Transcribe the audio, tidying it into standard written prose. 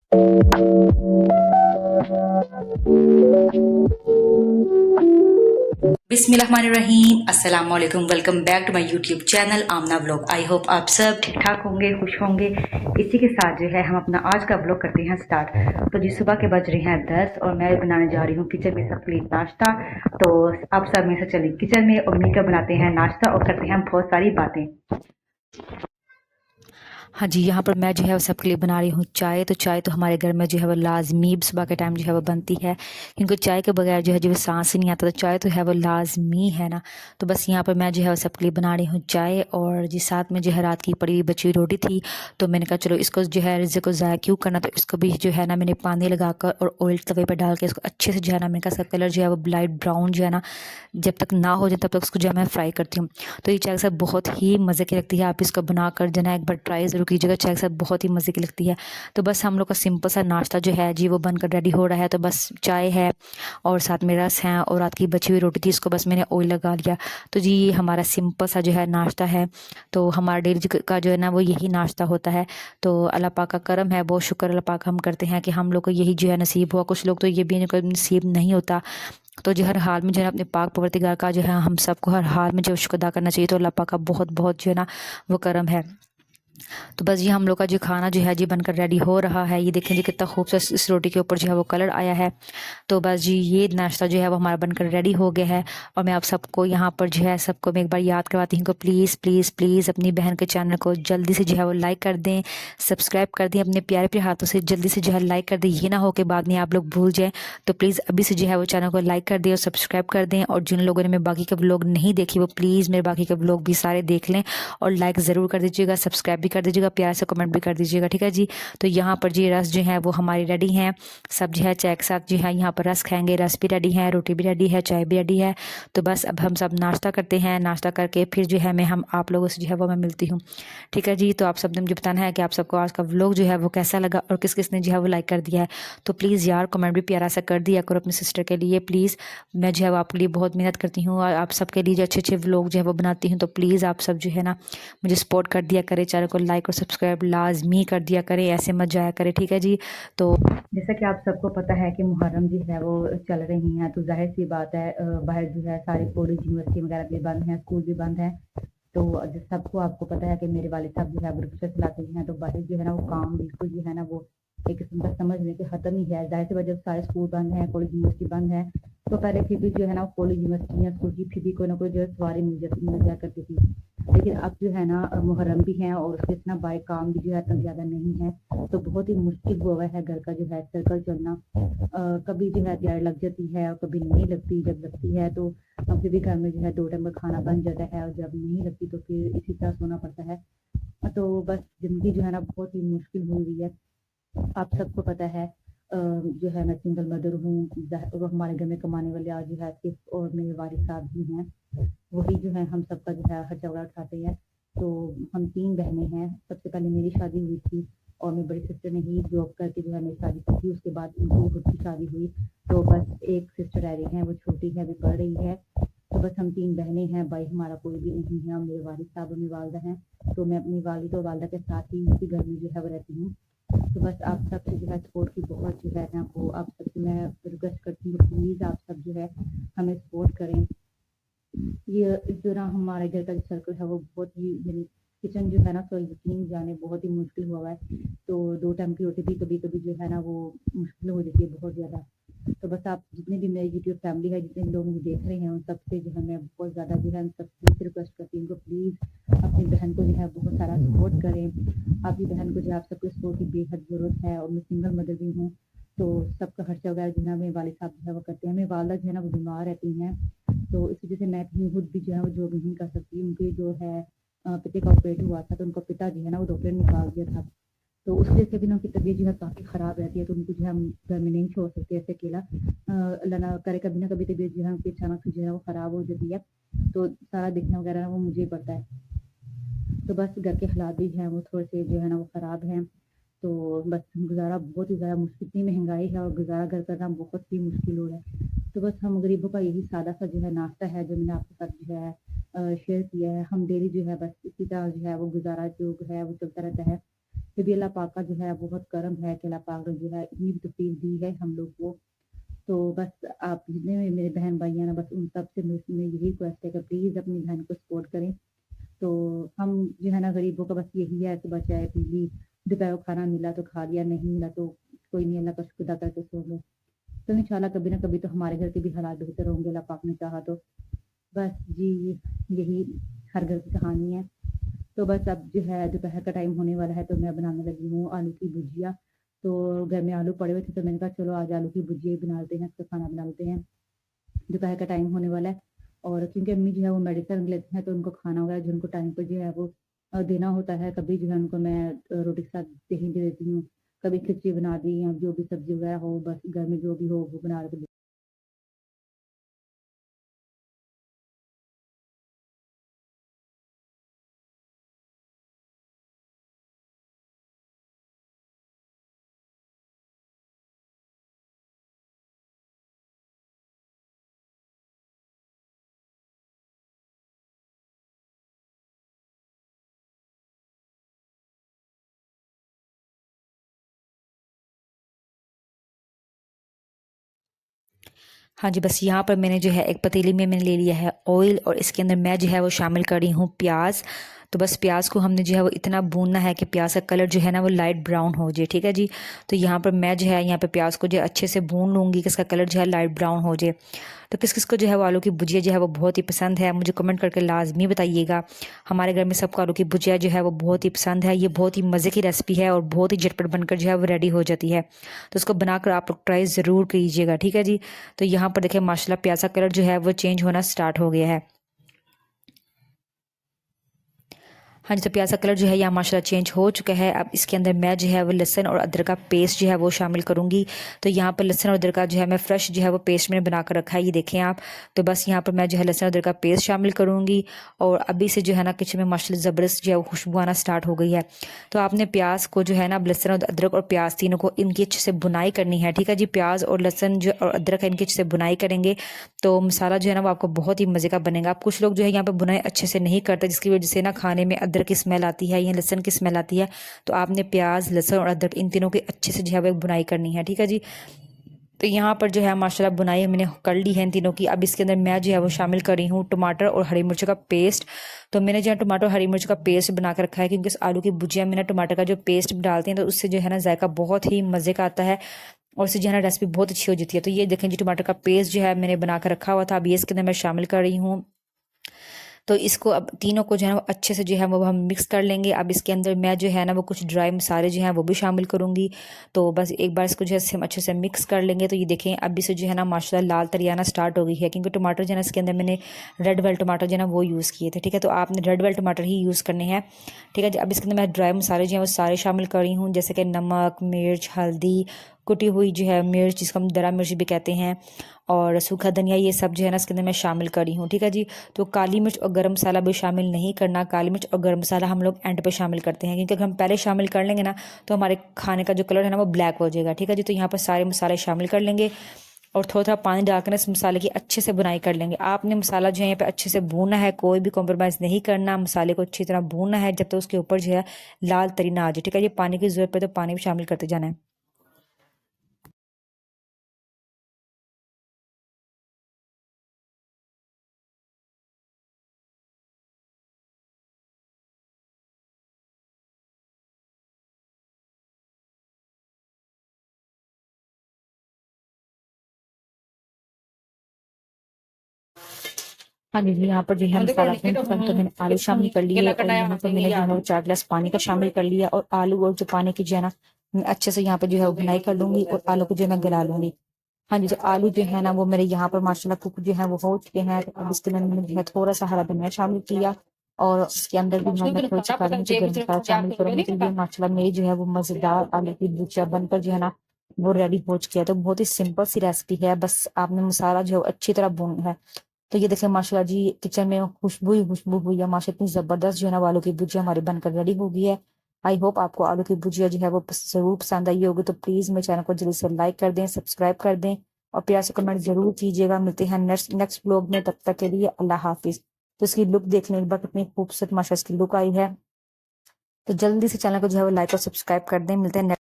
बिस्मिल्लाहिर्रहमानिर्रहीम, अस्सलाम वालेकुम। Welcome back to my YouTube channel Aamna vlog. I hope आप सब ठीक ठाक होंगे, खुश होंगे। इसी के साथ जो है हम अपना आज का व्लॉग करते हैं स्टार्ट। तो जी सुबह के बज रहे हैं 10 और मैं बनाने जा रही हूँ किचन में सबके लिए नाश्ता। तो आप सब में से चलिए किचन में और मिलकर बनाते हैं नाश्ता और करते हैं बहुत सारी बातें। हाँ जी, यहाँ पर मैं जो है वो सबके लिए बना रही हूँ चाय। तो चाय तो हमारे घर में जो है वो लाज़मी सुबह के टाइम जो है वो बनती है, क्योंकि चाय के बगैर जो है जो सांस ही नहीं आता। तो चाय तो है वो लाज़मी है ना। तो बस यहाँ पर मैं जो है वो सबके लिए बना रही हूँ चाय। और जी साथ में जो है रात की पड़ी हुई बची हुई रोटी थी, तो मैंने कहा चलो इसको जो है रिज़्क़ को ज़ाया क्यों करना। तो इसको भी जो है ना मैंने पानी लगाकर और ऑयल तवे पर डाल के इसको अच्छे से जो है ना मैंने कहा इसका कलर जो है वो लाइट ब्राउन जो है ना जब तक ना हो जाए तब तक उसको जो है मैं फ्राई करती हूँ। तो ये चाय के साथ बहुत ही मज़े की लगती है। आप इसको बनाकर जो है ना एक बार ट्राई ज़रूर कीजिएगा, चाय के साथ बहुत ही मज़े की लगती है। तो बस हम लोग का सिंपल सा नाश्ता जो है जी वो बनकर रेडी हो रहा है। तो बस चाय है और साथ में रस है और रात की बची हुई रोटी थी, इसको बस मैंने ऑयल लगा लिया। तो जी हमारा सिंपल सा जो है नाश्ता है। तो हमारा डेली का जो है ना वो यही नाश्ता होता है। तो अल्लाह पाक का करम है, बहुत शुक्र अल्लाह पाक हम करते हैं कि हम लोग को यही जो है नसीब हुआ। कुछ लोग तो ये भी नसीब नहीं होता। तो जो हर हाल में जो है अपने पाक परवरदिगार का जो है हम सबको हर हाल में जो शुक्र अदा करना चाहिए। तो अल्लाह पाक का बहुत बहुत जो है ना वो करम है। तो बस ये हम लोग का जो खाना जो है जी बनकर रेडी हो रहा है। ये देखें जी कितना खूबसूरत इस रोटी के ऊपर जो है वो कलर आया है। तो बस जी ये नाश्ता जो है वो हमारा बनकर रेडी हो गया है। और मैं आप सबको यहाँ पर जो है सबको मैं एक बार याद करवाती हूँ कि प्लीज़ प्लीज़ प्लीज़ अपनी बहन के चैनल को जल्दी से जो है वो लाइक कर दें, सब्सक्राइब कर दें। अपने प्यारे प्यारे हाथों से जल्दी से जो है लाइक कर दें। ये ना हो कि बाद में आप लोग भूल जाएँ। तो प्लीज़ अभी से जो है वो चैनल को लाइक कर दें और सब्सक्राइब कर दें। और जिन लोगों ने मेरे बाकी के व्लॉग नहीं देखी वो प्लीज़ मेरे बाकी के व्लॉग भी सारे देख लें और लाइक ज़रूर कर दीजिएगा, सब्सक्राइब भी कर दीजिएगा, प्यार से कमेंट भी कर दीजिएगा, ठीक है जी। तो यहाँ पर जी रस जो है वो हमारी रेडी हैं। सब जो है चाय के साथ जो है यहाँ पर रस खाएंगे। रस भी रेडी है, रोटी भी रेडी है, चाय भी रेडी है। तो बस अब हम सब नाश्ता करते हैं। नाश्ता करके फिर जो है मैं हम आप लोगों से जो है वो मैं मिलती हूँ, ठीक है जी। तो आप सब ने मुझे बताना है कि आप सबको आज का व्लॉग जो है वो कैसा लगा और किस किस ने जो है वो लाइक कर दिया है। तो प्लीज़ यार कमेंट भी प्यारा सा कर दिया करो अपनी सिस्टर के लिए प्लीज़। मैं जो है वो आपके लिए बहुत मेहनत करती हूँ और आप सबके लिए जो अच्छे अच्छे व्लॉग जो है वो बनाती हूँ। तो प्लीज़ आप सब जो है ना मुझे सपोर्ट कर दिया करें, चैनल को लाइक और सब्सक्राइब लाजमी कर दिया करें, ऐसे मत जाया करें, ठीक है जी। तो जैसा कि आप सबको पता है कि मुहर्रम जो है वो चल रही हैं, तो जाहिर सी बात है बाहर जो है सारी कॉलेज यूनिवर्सिटी वगैरह भी बंद हैं, स्कूल भी बंद हैं। तो जिस सबको आपको पता है कि मेरे वालिद साहब जो है वो रिक्शा चलाते हैं, तो बाहर जो है ना वो काम बिल्कुल जो है ना वो एक किस्म का समझ लें कि ख़त्म ही है। जाहिर सी बात जब सारे स्कूल बंद हैं, कॉलेज यूनिवर्सिटी बंद है, तो पहले फिर भी जो है ना कॉलेज यूनिवर्सिटी या स्कूल की फिर भी कोई ना कोई जो है सवारी मिल जाया करती थी। लेकिन अब जो है ना मुहर्रम भी है और उसके इतना बाय काम भी जो है इतना ज़्यादा नहीं है। तो बहुत ही मुश्किल हुआ है घर का जो है सर्कल चलना। कभी जो है दिहाड़ी लग जाती है और कभी नहीं लगती। जब लगती है तो फिर भी घर में जो है 2 टाइम का खाना बन जाता है और जब नहीं लगती तो फिर इसी तरह सोना पड़ता है। तो बस ज़िंदगी जो है ना बहुत ही मुश्किल हुई हुई है। आप सबको पता है जो है मैं सिंगल मदर हूँ। वो हमारे घर में कमाने वाले आज जो है सिर्फ और मेरे वालिद साहब ही हैं। वही जो है हम सबका जो है खर्चा वगैरह उठाते हैं। तो हम 3 बहनें हैं। सबसे पहले मेरी शादी हुई थी और मेरी बड़ी सिस्टर ने ही जॉब करके जो है मेरी शादी की थी। उसके बाद उनकी खुद की शादी हुई। तो बस एक सिस्टर रह रही हैं, वो छोटी है, अभी पढ़ रही है। तो बस हम 3 बहनें हैं, भाई हमारा कोई भी नहीं है और मेरे वालिद साहब और मेरी वालिदा हैं। तो मैं अपनी वालिद और वालिदा के साथ ही इसी घर में जो है वो रहती हूँ। तो बस आप सबसे जो है सपोर्ट की बहुत जो है ना वो आप सबसे मैं रिक्वेस्ट करती हूँ, प्लीज़ आप सब जो है हमें सपोर्ट करें। ये इस दौरान हमारे घर का जो सर्कल है वो बहुत ही यानी किचन जो है ना तो यकीन जाने बहुत ही मुश्किल हुआ है। तो 2 टाइम की रोटी भी कभी-कभी जो है ना वो मुश्किल हो जाती है बहुत ज़्यादा। तो बस आप जितने भी मेरी यूट्यूब फैमिली है, जितने भी लोग मुझे देख रहे हैं, उन सबसे जो है मैं बहुत ज़्यादा जो है उन सबसे रिक्वेस्ट करती हूँ कि प्लीज़ अपनी बहन को जो है बहुत सारा सपोर्ट करें। आपकी बहन को जो है आप सबको सपोर्ट की बेहद ज़रूरत है और मैं सिंगल मदर भी हूँ। तो सबका खर्चा वगैरह जो है ना मेरे वालिद साहब जो है वो करते हैं। मेरी वालिदा जो है ना वो बीमार रहती हैं। तो इस वजह से मैं कहीं खुद भी जो है वो जॉब नहीं कर सकती। उनके जो है पिता का ऑपरेट हुआ था, तो उनका पिता जो है ना वो डॉक्टर ने निकाल दिया था। तो उस वजह से भी ना उनकी तबीयत जो है काफ़ी ख़राब रहती है। तो उनको जो है हम घर में नहीं छोड़ सकते ऐसे अकेला। अल्लाह ना करे कभी ना कभी तबीयत जो है उनकी अचानक से जो है वो ख़राब हो जाती है। तो सारा देखना वगैरह ना वो मुझे ही पड़ता है। तो बस घर के हालात भी जो हैं वो थोड़े से जो है ना वो ख़राब हैं। तो बस गुज़ारा बहुत ही ज़्यादा मुश्किल, इतनी महँगाई है और गुज़ारा घर करना बहुत ही मुश्किल हो रहा है। तो बस हम गरीबों का यही सादा-सा जो है नाश्ता है जो मैंने आपके साथ जो है शेयर किया है। हम डेली जो है बस इसी तरह जो है वो गुज़ारा जो है वो चलता रहता है। फिर भी अल्लाह पाक का जो है बहुत करम है कि अल्लाह पाक ने जो है इतनी तौफीक दी है हम लोग को। तो बस आप जितने भी मेरे बहन भाई हैं ना, बस उन सब से मैं यही रिक्वेस्ट है कि प्लीज़ अपनी बहन को सपोर्ट करें। तो हम जो है ना गरीबों का बस यही है, सुबह चाय पी ली, दोपहर को खाना मिला तो खा लिया, नहीं मिला तो कोई नहीं, अल्लाह का शुक्र अदा करके सो गए। तो इंशाल्लाह कभी ना कभी तो हमारे घर के भी हालात बेहतर होंगे, अल्लाह पाक ने चाहा तो। बस जी, यही हर घर की कहानी है। तो बस अब जो है दोपहर का टाइम होने वाला है, तो मैं बनाने लगी हूँ आलू की भुजिया। तो घर में आलू पड़े हुए थे, तो मैंने कहा चलो आज आलू की भुजिया ही बना लेते हैं, इसका खाना बना लेते हैं। दोपहर का टाइम होने वाला है, और क्योंकि अम्मी जो है वो मेडिसिन लेती हैं, तो उनको खाना वगैरह जो उनको टाइम पर जो है वो देना होता है। कभी जो है उनको मैं रोटी के साथ दही दे देती हूँ, कभी खिचड़ी बना दी, या जो भी सब्जी वगैरह हो, बस घर में जो भी हो वो बना के। हाँ जी, बस यहाँ पर मैंने जो है एक पतीली में मैंने ले लिया है ऑयल, और इसके अंदर मैं जो है वो शामिल कर रही हूँ प्याज। तो बस प्याज को हमने जो है वो इतना भूनना है कि प्याज का कलर जो है ना वो लाइट ब्राउन हो जाए, ठीक है जी। तो यहाँ पर मैं जो है यहाँ पे प्याज को जो अच्छे से भून लूँगी कि इसका कलर जो है लाइट ब्राउन हो जाए। तो किस किस को जो है वो आलू की भुजिया जो है वो बहुत ही पसंद है, मुझे कमेंट करके लाजमी बताइएगा। हमारे घर में सबको आलू की भुजिया जो है वो बहुत ही पसंद है। ये बहुत ही मज़े की रेसिपी है और बहुत ही झटपट बनकर जो है वो रेडी हो जाती है। तो उसको बनाकर आप लोग ट्राई ज़रूर कीजिएगा, ठीक है जी। तो यहाँ पर देखिए माशाल्लाह प्याज का कलर जो है वो चेंज होना स्टार्ट हो गया है। हाँ जी, तो प्याज का कलर जो है यहाँ माशाल्लाह चेंज हो चुका है। अब इसके अंदर मैं जो है वो लहसुन और अदरक का पेस्ट जो है वो शामिल करूँगी। तो यहाँ पर लहसुन और अदरक का जो है मैं फ्रेश जो है वो पेस्ट मैंने बना कर रखा है, ये देखें आप। तो बस यहाँ पर मैं जो है लहसुन और अदरक का पेस्ट शामिल करूँगी, और अभी से जो है ना किचन में माशाल्लाह ज़बरदस्त जो है वो खुशबू आना स्टार्ट हो गई है। तो आपने प्याज को जो है ना लहसुन और अदरक और प्याज तीनों को इनकी अच्छे से बुनाई करनी है, ठीक है जी। प्याज और लहसुन जो और अदरक है इनकी अच्छे से बुनाई करेंगे तो मसाला जो है ना वो आपको बहुत ही मज़े का बनेगा। आप कुछ लोग जो है यहाँ पे बुनाई अच्छे से नहीं करते, जिसकी वजह से ना खाने में अदरक की स्मेल आती है या लहसुन की स्मेल आती है। तो आपने प्याज, लहसुन और अदरक इन तीनों की अच्छे से जो है वो एक बुनाई करनी है, ठीक है जी। तो यहाँ पर जो है माशाल्लाह बुनाई मैंने कर ली है इन तीनों की। अब इसके अंदर मैं जो है वो शामिल कर रही हूँ टमाटर और हरी मिर्च का पेस्ट। तो मैंने जो है टमाटर और हरी मिर्च का पेस्ट बना कर रखा है, क्योंकि इस आलू की भुजिया में ना टमाटर का जो पेस्ट डालते हैं तो उससे जो है ना जायका बहुत ही मज़े का आता है, और उससे जो है ना रेसिपी बहुत अच्छी हो जाती है। तो ये देखें जी टमाटर का पेस्ट जो है मैंने बना कर रखा हुआ था, अब ये इसके अंदर मैं शामिल कर रही हूँ। तो इसको अब तीनों को जो है ना वो अच्छे से जो है वो हम मिक्स कर लेंगे। अब इसके अंदर मैं जो है ना वो कुछ ड्राई मसाले जो हैं वो भी शामिल करूँगी। तो बस एक बार इसको जो है हम अच्छे से मिक्स कर लेंगे। तो ये देखें अभी से जो है ना माशाल्लाह लाल तरी आना स्टार्ट हो गई है, क्योंकि टमाटर जो है ना इसके अंदर मैंने रेड वेल टमाटर जो है ना वो यूज़ किए थे, ठीक है। तो आपने रेड वेल टमाटर ही यूज़ करने हैं, ठीक है जी। अब इसके अंदर मैं ड्राई मसाले जो हैं वो सारे शामिल कर रही हूँ, जैसे कि नमक, मिर्च, हल्दी, कुटी हुई जो है मिर्च जिसको हम दरा मिर्च भी कहते हैं, और सूखा धनिया, ये सब जो है ना इसके अंदर मैं शामिल करी हूँ, ठीक है जी। तो काली मिर्च और गरम मसाला भी शामिल नहीं करना। काली मिर्च और गरम मसाला हम लोग एंड पे शामिल करते हैं, क्योंकि अगर हम पहले शामिल कर लेंगे ना तो हमारे खाने का जो कलर है ना वो ब्लैक हो जाएगा, ठीक है जी। तो यहाँ पर सारे मसाले शामिल कर लेंगे और थोड़ा थोड़ा पानी डालकर इस मसाले की अच्छे से बुनाई कर लेंगे। आपने मसाला जो है यहाँ पे अच्छे से भूनना है, कोई भी कॉम्प्रोमाइज़ नहीं करना, मसाले को अच्छी तरह भूनना है जब तक उसके ऊपर जो है लाल तरी ना आ जाए, ठीक है। ये पानी की ज़रूरत पड़े तो पानी भी शामिल करते जाना है। हाँ जी, यहाँ पर जो है मसाला भून चुका है, तो मैंने आलू शामिल कर लिए, और यहाँ पर मैंने जो है 4 गिलास पानी का शामिल कर लिया, और आलू और जो पानी की जो है ना मैं अच्छे से यहाँ पर जो है बुनाई कर लूंगी, और आलू को जो है मैं गला लूंगी। हाँ जी, तो आलू जो है ना वो मेरे यहाँ पर माशाल्लाह कुक जो है वो हो चुके हैं। तो अब इसके अंदर मैंने जो है थोड़ा सा हरा धनिया शामिल किया, और उसके अंदर भी मैंने थोड़ी सी काली मिर्च गरम मसाला शामिल करूंगी। तो ये माशाल्लाह मेरी जो है वो मजेदार आलू की भुजिया बनकर जो है ना वो रेडी हो चुकी है। तो बहुत ही सिंपल सी रेसिपी है, बस आपने मसाला जो है वो अच्छी तरह भूनना है। तो ये देखिए माशाल्लाह जी किचन में खुशबू ही खुशबू हुई है, माशा इतनी जबरदस्त जो है ना वो आलू की भुजिया हमारी बनकर रेडी हो गई है। आई होप आपको आलू की भुजिया जो है वो जरूर पसंद आई होगी। तो प्लीज मेरे चैनल को जल्दी से लाइक कर दें, सब्सक्राइब कर दें, और प्यार से कमेंट जरूर कीजिएगा। मिलते हैं नेक्स्ट नेक्स्ट ब्लॉग में, तब तक के लिए अल्लाह हाफिज। तो इसकी लुक देखने के बाद कितनी खूबसूरत माशा इसकी लुक आई है। तो जल्दी से चैनल को जो है वो लाइक और सब्सक्राइब कर दें। मिलते हैं